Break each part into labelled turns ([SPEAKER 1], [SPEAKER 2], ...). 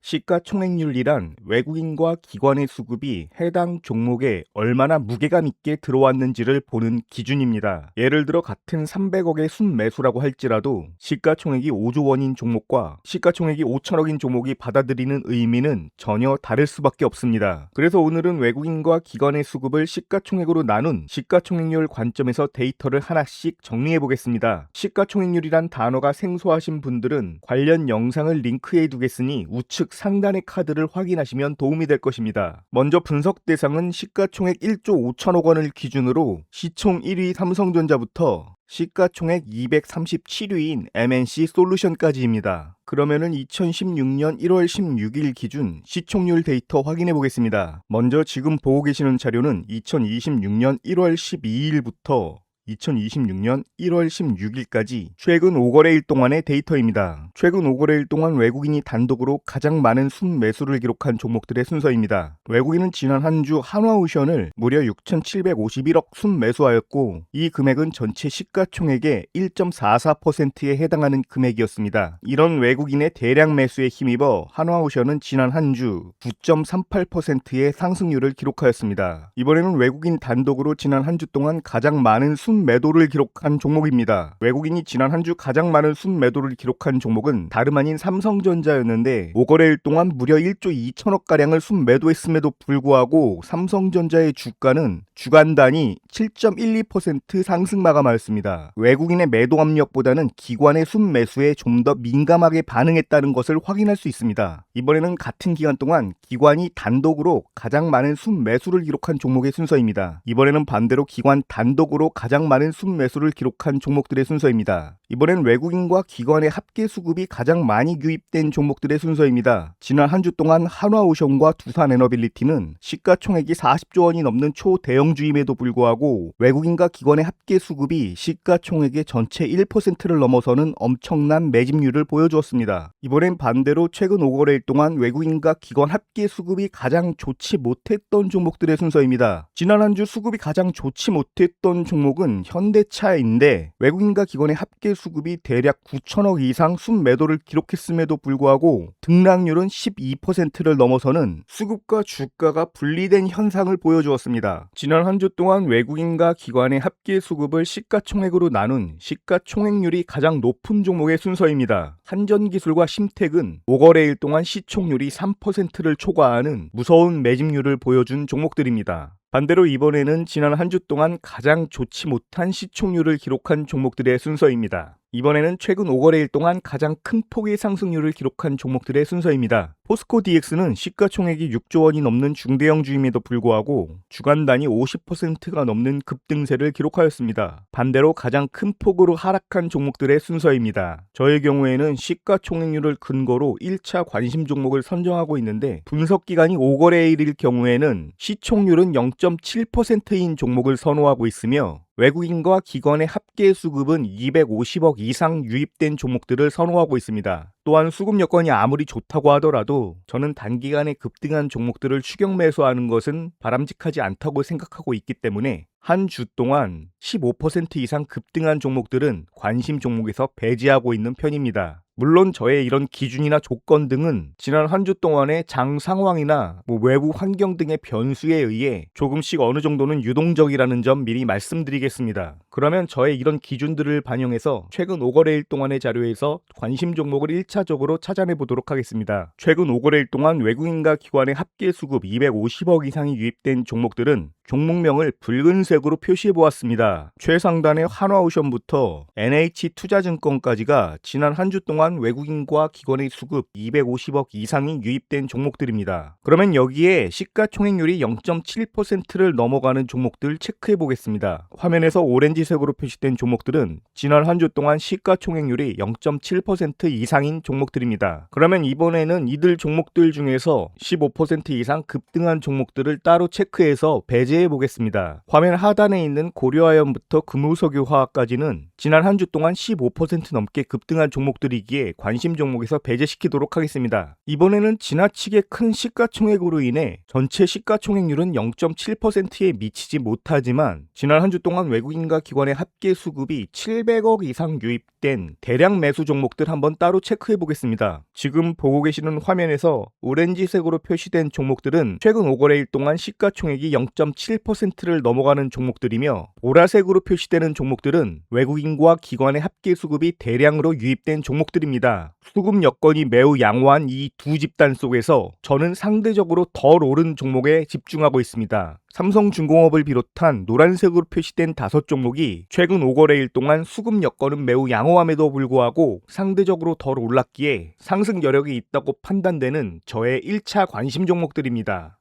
[SPEAKER 1] 시가총액률이란 외국인과 기관의 수급이 해당 종목에 얼마나 무게감 있게 들어왔는지를 보는 기준입니다. 예를 들어 같은 300억의 순매수라고 할지라도 시가총액이 5조 원인 종목과 시가총액이 5천억인 종목이 받아들이는 의미는 전혀 다를 수밖에 없습니다. 그래서 오늘은 외국인과 기관의 수급을 시가총액으로 나눈 시가총액률 관점에서 데이터를 하나씩 정리해 보겠습니다. 시가총액률이란 단어가 생소하신 분들은 관련 영상을 링크해 두겠으니 우측 상단의 카드를 확인하시면 도움이 될 것입니다. 먼저 분석 대상은 시가총액 1조 5천억 원을 기준으로 시총 1위 삼성전자부터 시가총액 237위인 MNC 솔루션까지입니다. 그러면은 2016년 1월 16일 기준 시총률 데이터 확인해 보겠습니다. 먼저 지금 보고 계시는 자료는 2026년 1월 12일부터 2026년 1월 16일까지 최근 5거래일 동안의 데이터입니다. 최근 5거래일 동안 외국인이 단독으로 가장 많은 순매수를 기록한 종목들의 순서입니다. 외국인은 지난 한 주 한화오션을 무려 6,751억 순매수하였고 이 금액은 전체 시가총액의 1.44%에 해당하는 금액이었습니다. 이런 외국인의 대량 매수에 힘입어 한화오션은 지난 한 주 9.38%의 상승률을 기록하였습니다. 이번에는 외국인 단독으로 지난 한 주 동안 가장 많은 순매도를 기록한 종목입니다. 외국인이 지난 한 주 가장 많은 순매도를 기록한 종목은 다름 아닌 삼성전자였는데 5거래일 동안 무려 1조 2천억가량을 순매도했음에도 불구하고 삼성전자의 주가는 주간 단위 7.12% 상승 마감하였습니다. 외국인의 매도 압력보다는 기관의 순매수에 좀 더 민감하게 반응했다는 것을 확인할 수 있습니다. 이번에는 같은 기간 동안 기관이 단독으로 가장 많은 순매수를 기록한 종목의 순서입니다. 이번에는 반대로 기관 단독으로 가장 많은 순매수를 기록한 종목들의 순서입니다. 이번엔 외국인과 기관의 합계 수급이 가장 많이 유입된 종목들의 순서입니다. 지난 한 주 동안 한화오션과 두산에너빌리티는 시가총액이 40조 원이 넘는 초대형주임에도 불구하고 외국인과 기관의 합계 수급이 시가총액의 전체 1%를 넘어서는 엄청난 매집률을 보여주었습니다. 이번엔 반대로 최근 5거래일 동안 외국인과 기관 합계 수급이 가장 좋지 못했던 종목들의 순서입니다. 지난 한 주 수급이 가장 좋지 못했던 종목은 현대차인데 외국인과 기관의 합계 수급이 대략 9천억 이상 순매도를 기록했음에도 불구하고 등락률은 12%를 넘어서는 수급과 주가가 분리된 현상을 보여주었습니다. 지난 한 주 동안 외국인과 기관의 합계 수급을 시가총액으로 나눈 시가총액률이 가장 높은 종목의 순서입니다. 한전기술과 심택은 5거래일 동안 시총률이 3%를 초과하는 무서운 매집률을 보여준 종목들입니다. 반대로 이번에는 지난 한 주 동안 가장 좋지 못한 시총률을 기록한 종목들의 순서입니다. 이번에는 최근 5거래일 동안 가장 큰 폭의 상승률을 기록한 종목들의 순서입니다. 포스코 DX는 시가총액이 6조 원이 넘는 중대형 주임에도 불구하고 주간 단위 50%가 넘는 급등세를 기록하였습니다. 반대로 가장 큰 폭으로 하락한 종목들의 순서입니다. 저의 경우에는 시가총액률을 근거로 1차 관심 종목을 선정하고 있는데 분석기간이 5거래일일 경우에는 시총률은 0.7%인 종목을 선호하고 있으며 외국인과 기관의 합계 수급은 250억 이상 유입된 종목들을 선호하고 있습니다. 또한 수급 여건이 아무리 좋다고 하더라도 저는 단기간에 급등한 종목들을 추격 매수하는 것은 바람직하지 않다고 생각하고 있기 때문에 한 주 동안 15% 이상 급등한 종목들은 관심 종목에서 배제하고 있는 편입니다. 물론 저의 이런 기준이나 조건 등은 지난 한 주 동안의 장 상황이나 외부 환경 등의 변수에 의해 조금씩 어느 정도는 유동적이라는 점 미리 말씀드리겠습니다. 그러면 저의 이런 기준들을 반영해서 최근 5거래일 동안의 자료에서 관심 종목을 1차적으로 찾아내 보도록 하겠습니다. 최근 5거래일 동안 외국인과 기관의 합계 수급 250억 이상이 유입된 종목들은 종목명을 붉은색으로 표시해 보았습니다. 최상단의 한화오션부터 NH투자증권까지가 지난 한 주 동안 외국인과 기관의 수급 250억 이상이 유입된 종목들입니다. 그러면 여기에 시가총액률이 0.7%를 넘어가는 종목들 체크해 보겠습니다. 화면에서 오렌지색으로 표시된 종목들은 지난 한 주 동안 시가총액률이 0.7% 이상인 종목들입니다. 그러면 이번에는 이들 종목들 중에서 15% 이상 급등한 종목들을 따로 체크해서 배제해 보겠습니다. 화면 하단에 있는 고려아연부터 금호석유화학까지는 지난 한 주 동안 15% 넘게 급등한 종목들이기에 관심 종목에서 배제시키도록 하겠습니다. 이번에는 지나치게 큰 시가총액으로 인해 전체 시가총액률은 0.7%에 미치지 못하지만 지난 한 주 동안 외국인과 기관의 합계 수급이 700억 이상 유입된 대량 매수 종목들 한번 따로 체크해 체크해 보겠습니다. 지금 보고 계시는 화면에서 오렌지색으로 표시된 종목들은 최근 5거래일 동안 시가총액이 0.7%를 넘어가는 종목들이며, 보라색으로 표시되는 종목들은 외국인과 기관의 합계 수급이 대량으로 유입된 종목들입니다. 수급 여건이 매우 양호한 이 두 집단 속에서 저는 상대적으로 덜 오른 종목에 집중하고 있습니다. 삼성중공업을 비롯한 노란색으로 표시된 5종목이 최근 5거래일 동안 수급 여건은 매우 양호함에도 불구하고 상대적으로 덜 올랐기에 상승 여력이 있다고 판단되는 저의 1차 관심 종목들입니다.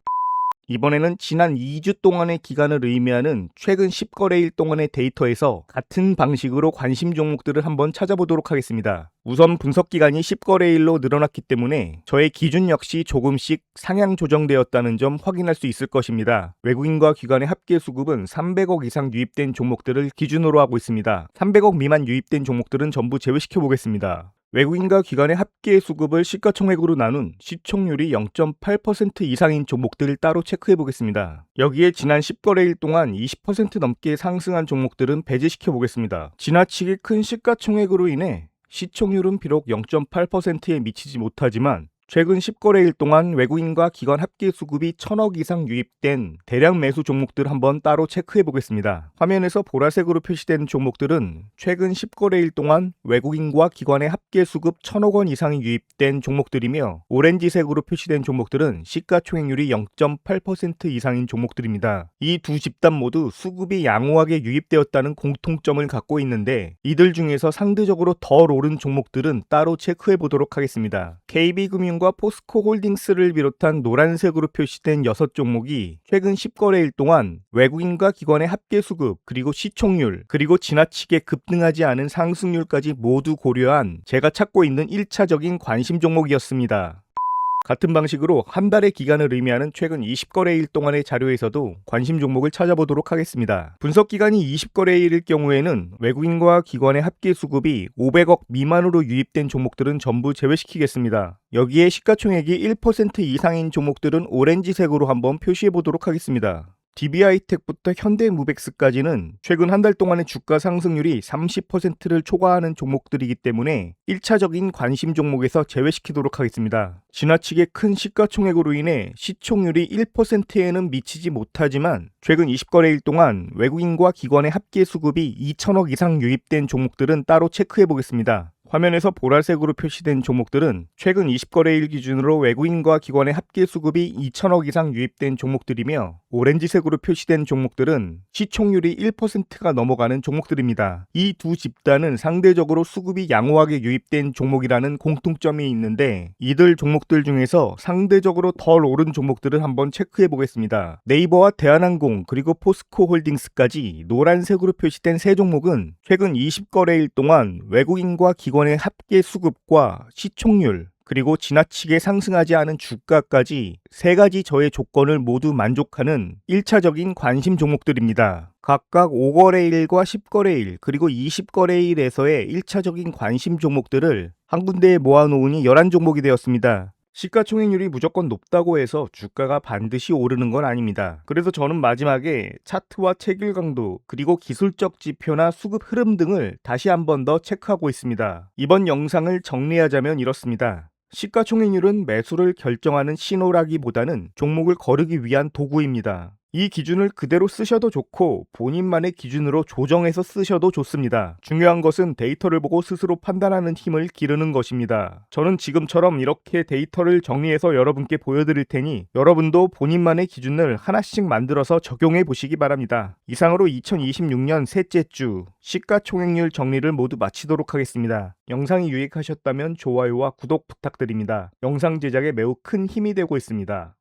[SPEAKER 1] 이번에는 지난 2주 동안의 기간을 의미하는 최근 10거래일 동안의 데이터에서 같은 방식으로 관심 종목들을 한번 찾아보도록 하겠습니다. 우선 분석 기간이 10거래일로 늘어났기 때문에 저의 기준 역시 조금씩 상향 조정되었다는 점 확인할 수 있을 것입니다. 외국인과 기관의 합계 수급은 300억 이상 유입된 종목들을 기준으로 하고 있습니다. 300억 미만 유입된 종목들은 전부 제외시켜 보겠습니다. 외국인과 기관의 합계 수급을 시가총액으로 나눈 시총률이 0.8% 이상인 종목들을 따로 체크해 보겠습니다. 여기에 지난 10거래일 동안 20% 넘게 상승한 종목들은 배제시켜 보겠습니다. 지나치게 큰 시가총액으로 인해 시총률은 비록 0.8%에 미치지 못하지만 최근 10거래일 동안 외국인과 기관 합계 수급이 1000억 이상 유입된 대량 매수 종목들 한번 따로 체크해 보겠습니다. 화면에서 보라색으로 표시된 종목들은 최근 10거래일 동안 외국인과 기관의 합계 수급 1000억 원 이상이 유입된 종목들이며, 오렌지색으로 표시된 종목들은 시가총액률이 0.8% 이상인 종목들입니다. 이 두 집단 모두 수급이 양호하게 유입되었다는 공통점을 갖고 있는데, 이들 중에서 상대적으로 덜 오른 종목들은 따로 체크해 보도록 하겠습니다. KB금융 과 포스코홀딩스를 비롯한 노란색으로 표시된 6종목이 최근 10거래일 동안 외국인과 기관의 합계 수급, 그리고 시총률, 그리고 지나치게 급등하지 않은 상승률까지 모두 고려한 제가 찾고 있는 1차적인 관심 종목이었습니다. 같은 방식으로 한 달의 기간을 의미하는 최근 20거래일 동안의 자료에서도 관심 종목을 찾아보도록 하겠습니다. 분석 기간이 20거래일일 경우에는 외국인과 기관의 합계 수급이 500억 미만으로 유입된 종목들은 전부 제외시키겠습니다. 여기에 시가총액이 1% 이상인 종목들은 오렌지색으로 한번 표시해 보도록 하겠습니다. DB하이텍부터 현대무벡스까지는 최근 한 달 동안의 주가 상승률이 30%를 초과하는 종목들이기 때문에 1차적인 관심 종목에서 제외시키도록 하겠습니다. 지나치게 큰 시가총액으로 인해 시총률이 1%에는 미치지 못하지만 최근 20거래일 동안 외국인과 기관의 합계 수급이 2천억 이상 유입된 종목들은 따로 체크해 보겠습니다. 화면에서 보라색으로 표시된 종목들은 최근 20거래일 기준으로 외국인과 기관의 합계 수급이 2천억 이상 유입된 종목들이며, 오렌지색으로 표시된 종목들은 시총률이 1%가 넘어가는 종목들입니다. 이 두 집단은 상대적으로 수급이 양호하게 유입된 종목이라는 공통점이 있는데, 이들 종목들 중에서 상대적으로 덜 오른 종목들을 한번 체크해 보겠습니다. 네이버와 대한항공 그리고 포스코홀딩스까지 노란색으로 표시된 세 종목은 최근 20거래일 동안 외국인과 기관의 합계 수급과 시총률, 그리고 지나치게 상승하지 않은 주가까지 세 가지 저의 조건을 모두 만족하는 1차적인 관심 종목들입니다. 각각 5거래일과 10거래일 그리고 20거래일에서의 1차적인 관심 종목들을 한 군데에 모아놓으니 11종목이 되었습니다. 시가총액률이 무조건 높다고 해서 주가가 반드시 오르는 건 아닙니다. 그래서 저는 마지막에 차트와 체결 강도, 그리고 기술적 지표나 수급 흐름 등을 다시 한 번 더 체크하고 있습니다. 이번 영상을 정리하자면 이렇습니다. 시가총액률은 매수를 결정하는 신호라기보다는 종목을 거르기 위한 도구입니다. 이 기준을 그대로 쓰셔도 좋고 본인만의 기준으로 조정해서 쓰셔도 좋습니다. 중요한 것은 데이터를 보고 스스로 판단하는 힘을 기르는 것입니다. 저는 지금처럼 이렇게 데이터를 정리해서 여러분께 보여드릴 테니 여러분도 본인만의 기준을 하나씩 만들어서 적용해 보시기 바랍니다. 이상으로 2026년 셋째 주 시가총액률 정리를 모두 마치도록 하겠습니다. 영상이 유익하셨다면 좋아요와 구독 부탁드립니다. 영상 제작에 매우 큰 힘이 되고 있습니다.